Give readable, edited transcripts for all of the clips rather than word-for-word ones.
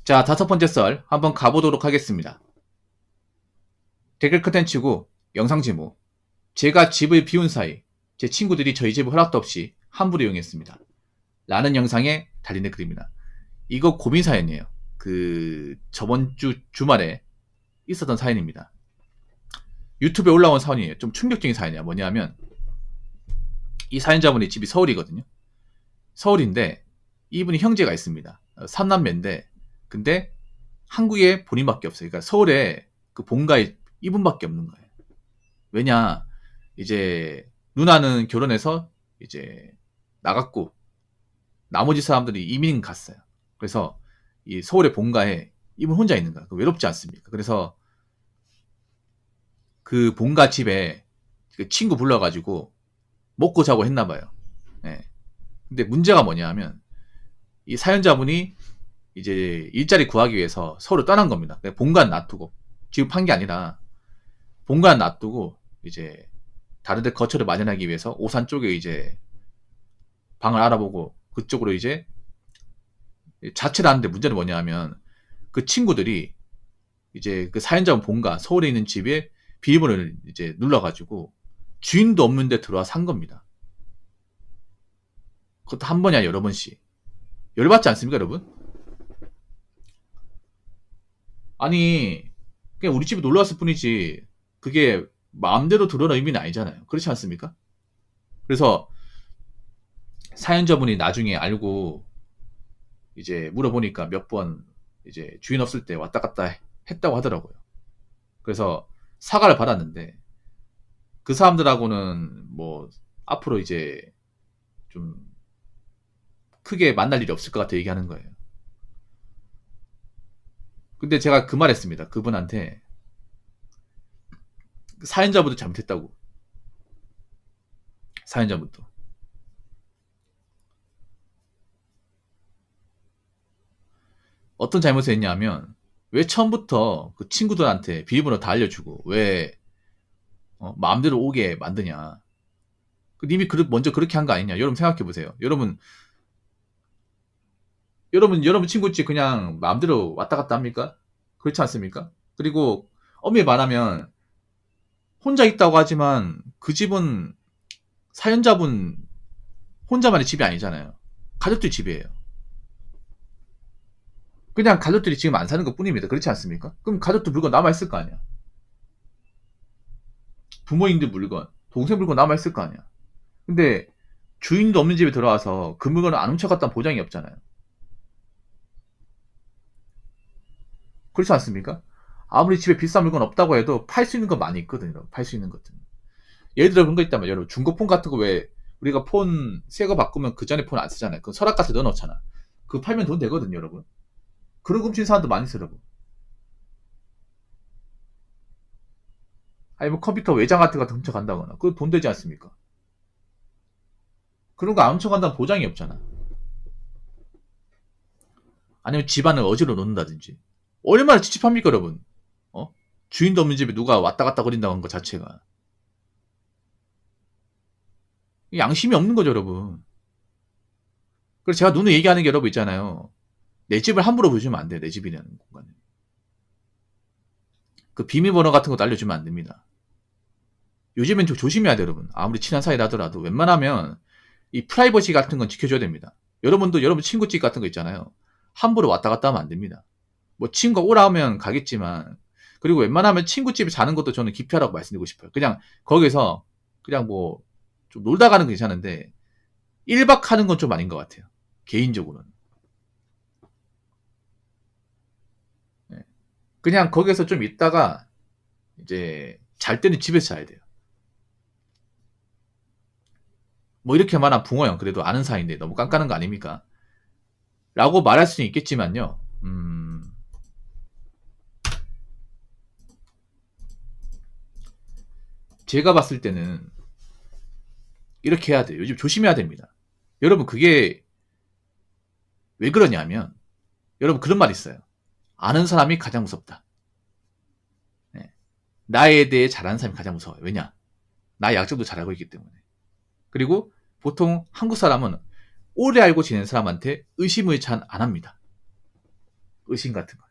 자, 다섯 번째 썰 한번 가보도록 하겠습니다. 댓글 컨텐츠고 영상 제목. 제가 집을 비운 사이 제 친구들이 저희 집을 허락도 없이 함부로 이용했습니다. 라는 영상에 달린 댓글입니다. 이거 고민 사연이에요. 저번 주 주말에 있었던 사연입니다. 유튜브에 올라온 사연이에요. 좀 충격적인 사연이야. 뭐냐면 이 사연자분이 집이 서울이거든요. 서울인데 이분이 형제가 있습니다. 3남매인데 근데 한국에 본인밖에 없어요. 그러니까 서울에 그 본가에 이분밖에 없는 거예요. 왜냐, 이제 누나는 결혼해서 이제 나갔고 나머지 사람들이 이민 갔어요. 그래서 이 서울의 본가에 이분 혼자 있는 거야. 외롭지 않습니까? 그래서 그 본가 집에 그 친구 불러가지고 먹고 자고 했나 봐요. 예. 근데 문제가 뭐냐 하면 이 사연자분이 이제 일자리 구하기 위해서 서울을 떠난 겁니다. 본관 놔두고 지금 판 게 아니라 본관 놔두고 이제 다른 데 거처를 마련하기 위해서 오산 쪽에 이제 방을 알아보고 그쪽으로 이제 자취를 하는데 문제는 뭐냐 하면 그 친구들이 이제 그 사연자분 본가 서울에 있는 집에 비밀번호를 이제 눌러가지고 주인도 없는데 들어와 산 겁니다. 그것도 한 번이 아니라 여러 번씩. 열받지 않습니까, 여러분? 아니, 그냥 우리 집에 놀러 왔을 뿐이지 그게 마음대로 들어오는 의미는 아니잖아요. 그렇지 않습니까? 그래서 사연자분이 나중에 알고 이제 물어보니까 몇 번 이제 주인 없을 때 왔다 갔다 했다고 하더라고요. 그래서 사과를 받았는데 그 사람들하고는 뭐 앞으로 이제 좀 크게 만날 일이 없을 것 같아 얘기하는 거예요. 근데 제가 그 말 했습니다. 그분한테 사연자분도 잘못했다고. 사연자분도. 어떤 잘못을 했냐면 왜 처음부터 그 친구들한테 비밀번호 다 알려주고 왜 마음대로 오게 만드냐. 님이 먼저 그렇게 한 거 아니냐. 여러분 생각해 보세요. 여러분 친구 집 그냥 마음대로 왔다 갔다 합니까? 그렇지 않습니까? 그리고 엄밀히 말하면 혼자 있다고 하지만 그 집은 사연자분 혼자만의 집이 아니잖아요. 가족들 집이에요. 그냥 가족들이 지금 안 사는 것 뿐입니다. 그렇지 않습니까? 그럼 가족들 물건 남아있을 거 아니야. 부모님들 물건, 동생 물건 남아있을 거 아니야. 근데 주인도 없는 집에 들어와서 그 물건을 안 훔쳐갔다는 보장이 없잖아요. 그렇지 않습니까? 아무리 집에 비싼 물건 없다고 해도 팔 수 있는 건 많이 있거든요. 팔 수 있는 것들은. 예를 들어 그런 거 있단 말이에요. 여러분 중고폰 같은 거 왜 우리가 폰 새 거 바꾸면 그 전에 폰 안 쓰잖아요. 그 서랍 같은 데 넣어놓잖아. 그거 팔면 돈 되거든요, 여러분. 그런 거 훔치는 사람도 많이 있어요, 여러분. 아니 뭐 컴퓨터 외장 같은 거 훔쳐간다거나 그거 돈 되지 않습니까? 그런 거 안 훔쳐간다는 보장이 없잖아. 아니면 집안을 어지러 놓는다든지. 얼마나 찝찝합니까, 여러분? 어? 주인도 없는 집에 누가 왔다 갔다 거린다는 것 자체가. 양심이 없는 거죠, 여러분. 그래서 제가 누누이 얘기하는 게 여러분 있잖아요. 내 집을 함부로 보여주면 안 돼, 내 집이라는 공간에. 그 비밀번호 같은 것도 알려주면 안 됩니다. 요즘엔 좀 조심해야 돼요, 여러분. 아무리 친한 사이라 하더라도 웬만하면 이 프라이버시 같은 건 지켜줘야 됩니다. 여러분도 여러분 친구 집 같은 거 있잖아요. 함부로 왔다 갔다 하면 안 됩니다. 뭐 친구가 오라 하면 가겠지만 그리고 웬만하면 친구 집에 자는 것도 저는 기피하라고 말씀드리고 싶어요. 그냥 거기서 그냥 뭐 좀 놀다 가는 건 괜찮은데 1박 하는 건 좀 아닌 것 같아요. 개인적으로는. 네. 그냥 거기서 좀 있다가 이제 잘 때는 집에서 자야 돼요. 뭐 이렇게 말한 붕어형 그래도 아는 사이인데 너무 깐깐한 거 아닙니까? 라고 말할 수는 있겠지만요. 제가 봤을 때는 이렇게 해야 돼요. 요즘 조심해야 됩니다. 여러분 그게 왜 그러냐면 여러분 그런 말 있어요. 아는 사람이 가장 무섭다. 네. 나에 대해 잘 아는 사람이 가장 무서워요. 왜냐? 나의 약점도 잘 알고 있기 때문에. 그리고 보통 한국 사람은 오래 알고 지낸 사람한테 의심을 잘 안 합니다. 의심 같은 거.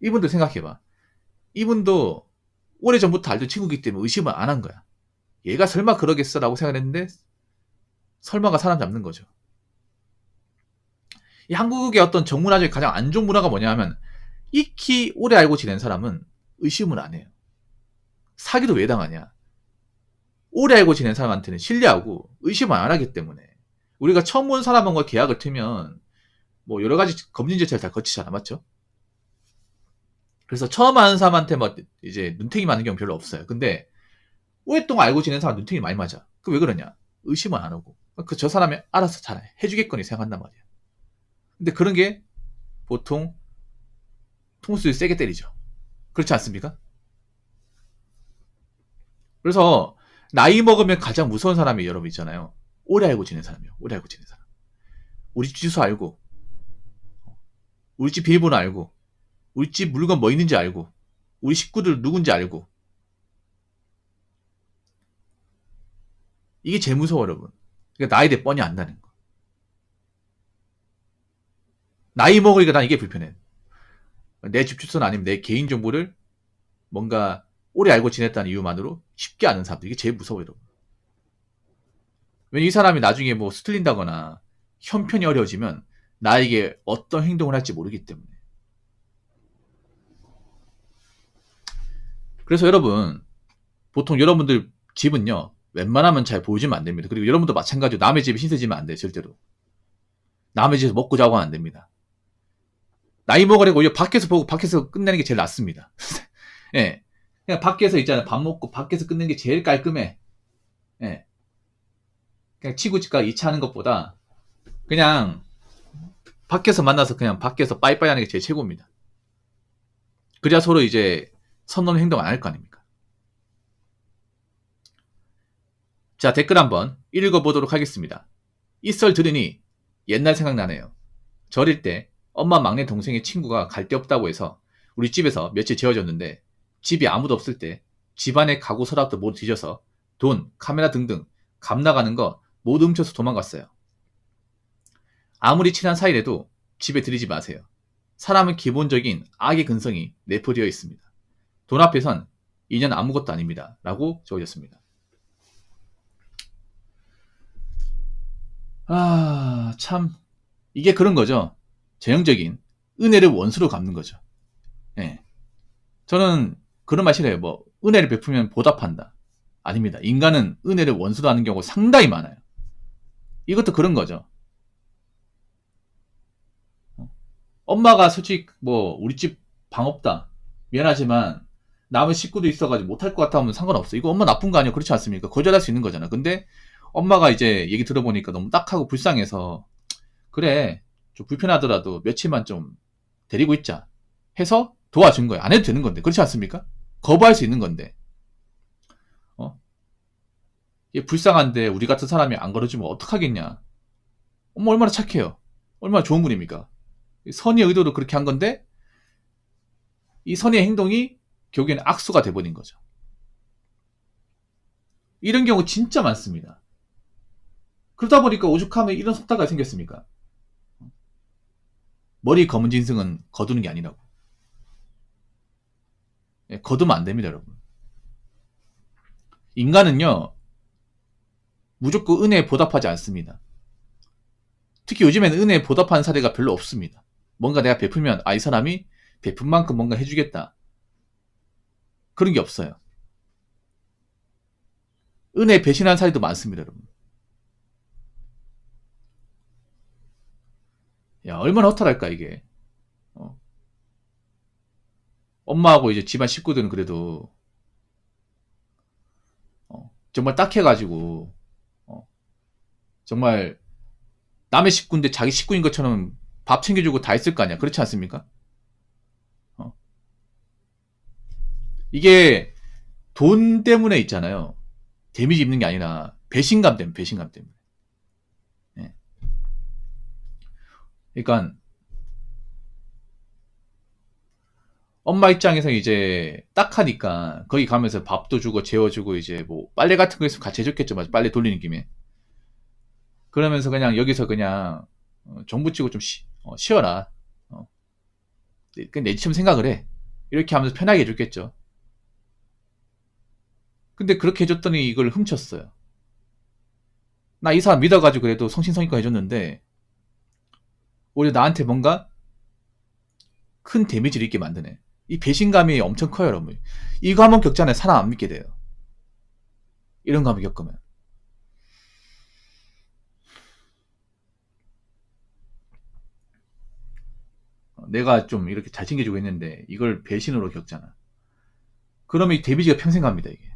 이분도 생각해봐. 이분도 오래전부터 알던 친구이기 때문에 의심을 안 한 거야. 얘가 설마 그러겠어라고 생각했는데 설마가 사람 잡는 거죠. 이 한국의 어떤 정문화 중에 가장 안 좋은 문화가 뭐냐 하면 익히 오래 알고 지낸 사람은 의심을 안 해요. 사기도 왜 당하냐. 오래 알고 지낸 사람한테는 신뢰하고 의심을 안 하기 때문에. 우리가 처음 본 사람과 계약을 틀면 뭐 여러 가지 검증 절차를 다 거치잖아, 맞죠? 그래서 처음 아는 사람한테 뭐 이제 눈탱이 맞는 경우 별로 없어요. 근데 오랫동안 알고 지낸 사람 눈탱이 많이 맞아. 그 왜 그러냐? 의심을 안 하고. 그 저 사람이 알아서 잘 해주겠거니 생각한단 말이야. 근데 그런 게 보통 통수를 세게 때리죠. 그렇지 않습니까? 그래서 나이 먹으면 가장 무서운 사람이 여러분 있잖아요. 오래 알고 지낸 사람이요. 오래 알고 지낸 사람. 우리 집 주소 알고, 우리 집 비밀번호 알고, 우리 집 물건 뭐 있는지 알고, 우리 식구들 누군지 알고. 이게 제일 무서워, 여러분. 그러니까 나이에 대해 뻔히 안다는 거. 나이 먹으니까 난 이게 불편해. 내 집 주소는 아니면 내 개인 정보를 뭔가 오래 알고 지냈다는 이유만으로 쉽게 아는 사람들. 이게 제일 무서워요, 여러분. 왜냐면 이 사람이 나중에 뭐 수틀린다거나 형편이 어려워지면 나에게 어떤 행동을 할지 모르기 때문에. 그래서 여러분, 보통 여러분들 집은요, 웬만하면 잘 보여주면 안 됩니다. 그리고 여러분도 마찬가지로 남의 집에 신세 지면 안 돼요, 절대로. 남의 집에서 먹고 자고 하면 안 됩니다. 나이 먹으려고 오히려 밖에서 보고 밖에서 끝내는 게 제일 낫습니다. 예. 그냥 밖에서 있잖아요. 밥 먹고 밖에서 끝내는 게 제일 깔끔해. 예. 그냥 치구치가 2차 하는 것보다 그냥 밖에서 만나서 그냥 밖에서 빠이빠이 하는 게 제일 최고입니다. 그래야 서로 이제 선 넘는 행동 안 할 거 아닙니까? 자, 댓글 한번 읽어보도록 하겠습니다. 이 썰 들으니 옛날 생각나네요. 저릴 때 엄마 막내 동생의 친구가 갈 데 없다고 해서 우리 집에서 며칠 지어줬는데 집이 아무도 없을 때 집안의 가구 서랍도 모두 뒤져서 돈, 카메라 등등 값 나가는 거 모두 훔쳐서 도망갔어요. 아무리 친한 사이래도 집에 들이지 마세요. 사람은 기본적인 악의 근성이 내포되어 있습니다. 돈 앞에선 인연 아무것도 아닙니다. 라고 적어졌습니다. 아, 참. 이게 그런 거죠. 전형적인 은혜를 원수로 갚는 거죠. 예. 저는 그런 말 싫어요. 뭐, 은혜를 베푸면 보답한다. 아닙니다. 인간은 은혜를 원수로 하는 경우가 상당히 많아요. 이것도 그런 거죠. 엄마가 솔직히 뭐 우리 집 방 없다. 미안하지만 남의 식구도 있어가지고 못할 것 같아 하면 상관없어. 이거 엄마 나쁜 거 아니야. 그렇지 않습니까? 거절할 수 있는 거잖아. 근데 엄마가 이제 얘기 들어보니까 너무 딱하고 불쌍해서 그래 좀 불편하더라도 며칠만 좀 데리고 있자 해서 도와준 거야. 안 해도 되는 건데. 그렇지 않습니까? 거부할 수 있는 건데. 얘 불쌍한데 우리 같은 사람이 안 걸어주면 어떡하겠냐. 엄마 얼마나 착해요. 얼마나 좋은 분입니까? 선의의 의도로 그렇게 한 건데 이 선의의 행동이 결국에는 악수가 돼버린 거죠. 이런 경우 진짜 많습니다. 그러다 보니까 오죽하면 이런 속다가 생겼습니까? 머리 검은 짐승은 거두는 게 아니라고. 거두면 안 됩니다, 여러분. 인간은요, 무조건 은혜에 보답하지 않습니다. 특히 요즘에는 은혜에 보답하는 사례가 별로 없습니다. 뭔가 내가 베풀면, 이 사람이 베푼 만큼 뭔가 해주겠다. 그런 게 없어요. 은혜 배신한 사례도 많습니다, 여러분. 야, 얼마나 허탈할까, 이게. 엄마하고 이제 집안 식구들은 그래도, 정말 딱해가지고, 정말 남의 식구인데 자기 식구인 것처럼 밥 챙겨주고 다 했을 거 아니야. 그렇지 않습니까? 이게 돈 때문에 있잖아요. 데미지 입는 게 아니라 배신감 때문에, 배신감 때문에. 예. 그러니까 엄마 입장에서 이제 딱하니까 거기 가면서 밥도 주고 재워주고 이제 뭐 빨래 같은 거 있으면 같이 해줬겠죠. 맞아. 빨래 돌리는 김에. 그러면서 그냥 여기서 그냥 정 붙이고 좀 쉬어라. 내처럼 생각을 해. 이렇게 하면서 편하게 해줬겠죠. 근데 그렇게 해줬더니 이걸 훔쳤어요. 나 이 사람 믿어가지고 그래도 성신성의껏 해줬는데 오히려 나한테 뭔가 큰 데미지를 입게 만드네. 이 배신감이 엄청 커요, 여러분. 이거 한번 겪잖아요. 사람 안 믿게 돼요. 이런 거 한번 겪으면. 내가 좀 이렇게 잘 챙겨주고 있는데 이걸 배신으로 겪잖아. 그러면 이 데미지가 평생 갑니다, 이게.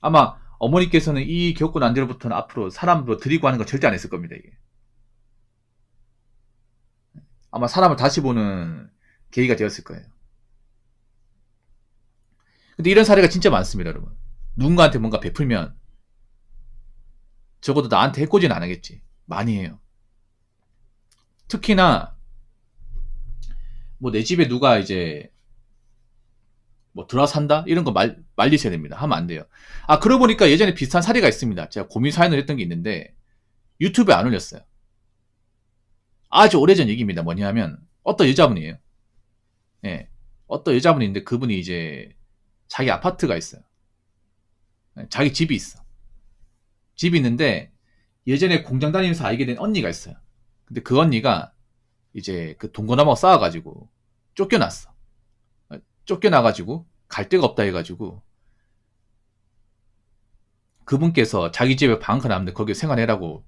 아마 어머니께서는 이 겪고 난 뒤로부터는 앞으로 사람으로 드리고 하는 거 절대 안 했을 겁니다, 이게. 아마 사람을 다시 보는 계기가 되었을 거예요. 근데 이런 사례가 진짜 많습니다, 여러분. 누군가한테 뭔가 베풀면 적어도 나한테 해코지는 안 하겠지. 많이 해요. 특히나 뭐 내 집에 누가 이제 뭐 들어 산다 이런 거 말리셔야 됩니다. 하면 안 돼요. 아, 그러고 보니까 예전에 비슷한 사례가 있습니다. 제가 고민 사연을 했던 게 있는데 유튜브에 안 올렸어요. 아주 오래전 얘기입니다. 뭐냐면 어떤 여자분이에요. 예, 어떤 여자분인데 그분이 이제 자기 아파트가 있어요. 예, 자기 집이 있어. 집이 있는데 예전에 공장 다니면서 알게 된 언니가 있어요. 근데 그 언니가 이제 그 동거남하고 싸워가지고 쫓겨났어. 쫓겨나가지고 갈 데가 없다 해가지고 그분께서 자기 집에 방 하나 남는데 거기 생활해라고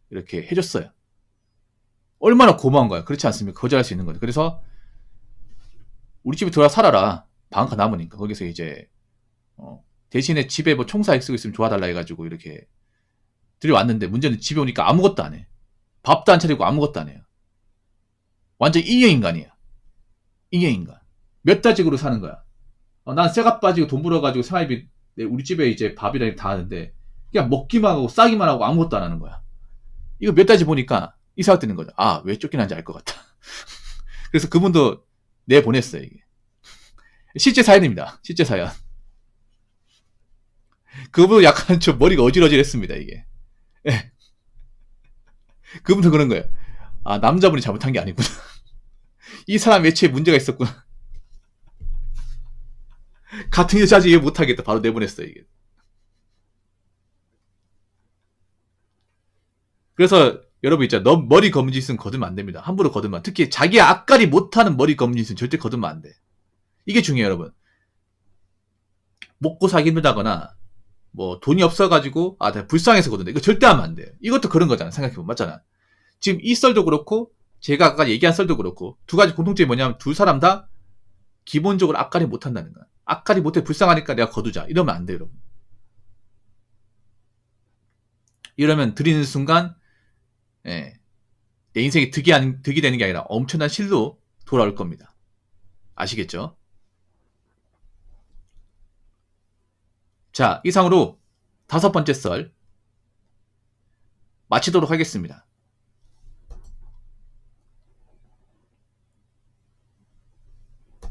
이렇게 해줬어요. 얼마나 고마운 거야. 그렇지 않습니까? 거절할 수 있는 거죠. 그래서 우리 집에 들어와 살아라. 방 하나 남으니까 거기서 이제 대신에 집에 뭐 총사익 쓰고 있으면 도와달라 해가지고 이렇게 들여왔는데 문제는 집에 오니까 아무것도 안 해. 밥도 안 차리고 아무것도 안 해요. 완전 잉여인간이야. 잉여인간. 몇 달직으로 사는 거야. 난 쇠가 빠지고 돈 벌어가지고 생활비 우리 집에 이제 밥이랑 다 하는데 그냥 먹기만 하고 싸기만 하고 아무것도 안 하는 거야. 이거 몇 달째 보니까 이 생각 드는 거죠. 아, 왜 쫓겨난지 알 것 같다. 그래서 그분도 내보냈어요, 이게. 실제 사연입니다. 실제 사연. 그분은 약간 좀 머리가 어질어질했습니다, 이게. 예. 그분도 그런 거예요. 아, 남자분이 잘못한 게 아니구나. 이 사람 애초에 문제가 있었구나. 같은 여자지 이해 못하겠다. 바로 내보냈어요, 이게. 그래서 여러분 있잖아. 너 머리 검은 짓은 거두면 안 됩니다. 함부로 거두면. 특히 자기 앞가리 못하는 머리 검은 짓은 절대 거두면 안 돼. 이게 중요해요, 여러분. 먹고 살기 힘들다거나 뭐 돈이 없어가지고 내가 불쌍해서 거둔다. 이거 절대 하면 안 돼요. 이것도 그런 거잖아. 생각해보면 맞잖아. 지금 이 썰도 그렇고 제가 아까 얘기한 썰도 그렇고 두 가지 공통점이 뭐냐면 두 사람 다 기본적으로 앞가리 못한다는 거야. 앞가리 못해 불쌍하니까 내가 거두자. 이러면 안 돼요, 여러분. 이러면 드리는 순간 예, 내 인생이 득이 되는 게 아니라 엄청난 실로 돌아올 겁니다. 아시겠죠? 자, 이상으로 5번째 썰 마치도록 하겠습니다.